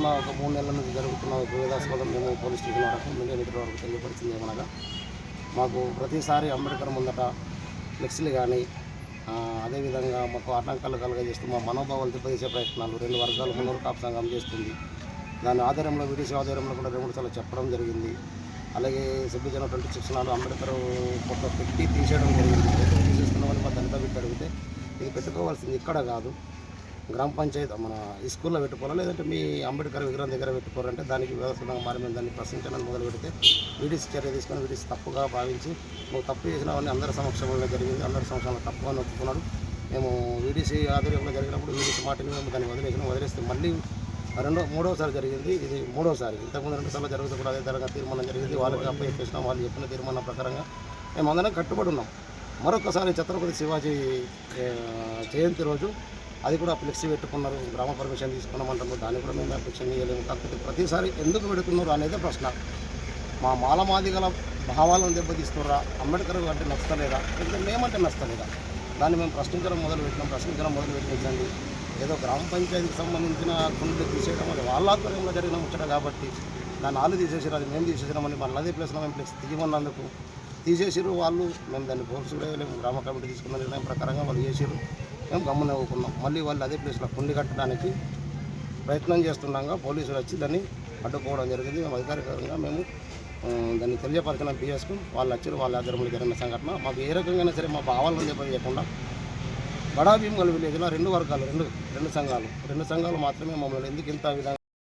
జరుగుతున్న ఒక 3 నెలల నుంచి జరుగుతున్న వివాదాస్పదం మేము పోలీస్ స్టేషన్ వరకు మీడియా మిత్రుల వరకు తెలియపరిచింది ఏమనగా మాకు ప్రతిసారి అంబేద్కర్ ముందట ఫ్లెక్సీలు కానీ అదేవిధంగా మాకు ఆటంకాలు కలుగజేస్తూ మా మనోభావాలు దెబ్బతీసే ప్రయత్నాలు 2 వర్గాలు మున్నూరు కాపు సంఘం చేస్తుంది. దాని ఆధారంలో వీడీసీ ఆధారంలో కూడా 2 సార్లు చెప్పడం జరిగింది. అలాగే సభ్య జనం 26 నాడు అంబేద్కర్ ఫోటో పెట్టి తీసేయడం జరిగింది. పెట్టి తీసేస్తున్నామని మా దళిత బిడ్డ అడిగితే ఇది పెట్టుకోవాల్సింది ఇక్కడ కాదు, గ్రామ పంచాయతీ మన ఈ స్కూల్లో పెట్టుకోవాలి, లేదంటే మీ అంబేద్కర్ విగ్రహం దగ్గర పెట్టుకోవాలంటే దానికి వ్యవస్థగా మారి మేము దాన్ని ప్రశ్నించడానికి మొదలు పెడితే వీడీసీ చర్య తీసుకొని వీడీసీ తప్పుగా భావించి నువ్వు తప్పు చేసినావని అందరి సమక్షంలో జరిగింది. అందరి సమక్షంలో తప్పుగా నొప్పుకున్నాడు. మేము వీడీసీ ఆధ్వర్యంలో జరిగినప్పుడు వీడీసీ మాటని మేము దాన్ని వదిలేస్తే మళ్ళీ మూడోసారి జరిగింది. ఇది మూడోసారి. ఇంతకుముందు 2 సార్లు జరుగుతూ కూడా అదే తరగతి తీర్మానం జరిగింది. వాళ్ళకి అప్పు చెప్పేసినాం. వాళ్ళు చెప్పిన తీర్మానం ప్రకారంగా మేము అందరం కట్టుబడి ఉన్నాం. మరొకసారి ఛత్రపతి శివాజీ జయంతి రోజు అది కూడా ఫ్లెక్సీ పెట్టుకున్నారు, గ్రామ పర్మిషన్ తీసుకున్నామంటారు. దాన్ని కూడా మేము అప్లికేషన్ ఇవ్వలేము. కాకపోతే ప్రతిసారి ఎందుకు పెడుతున్నారు అనేది ప్రశ్న. మా మాలమాదిగల భావాలను దెబ్బతీస్తున్నారా, అంబేద్కర్ అంటే నచ్చలేదా, లేకపోతే మేమంటే నచ్చలేదా, దాన్ని మేము ప్రశ్నించడం మొదలుపెట్టించండి. ఏదో గ్రామ పంచాయతీకి సంబంధించిన కుండ్లు తీసేయడం అది వాళ్ళ ఆధ్వర్యంలో జరిగిన ముచ్చట కాబట్టి దాన్ని వాళ్ళు తీసేసారు, అది మేము తీసేసినామని మళ్ళీ అదే ప్లేస్లో మేము ఫ్లెక్స్ తీయమన్నందుకు తీసేసారు వాళ్ళు. మేము దాన్ని ఫోర్స్ కూడా వేయలేము. గ్రామ కమిటీ తీసుకున్న నిర్ణయం ప్రకారంగా వాళ్ళు చేసారు, మేము గమ్మున ఇవ్వకున్నాం. మళ్ళీ వాళ్ళు అదే ప్లేస్లో కుండి కట్టడానికి ప్రయత్నం చేస్తుండగా పోలీసులు వచ్చి దాన్ని అడ్డుకోవడం జరిగింది. మేము అధికారికంగా మేము దాన్ని తెలియపరచిన పిఎస్కు వాళ్ళు వచ్చారు. వాళ్ళ ఆధ్వర్యంలో జరిగిన సంఘటన మాకు ఏ రకంగా సరే మా భావాలను దెబ్బతీయకుండా బడా భీమగల్ విలేజ్లో 2 వర్గాలు 2 సంఘాలు మాత్రమే మమ్మల్ని ఎందుకు ఇంత విధంగా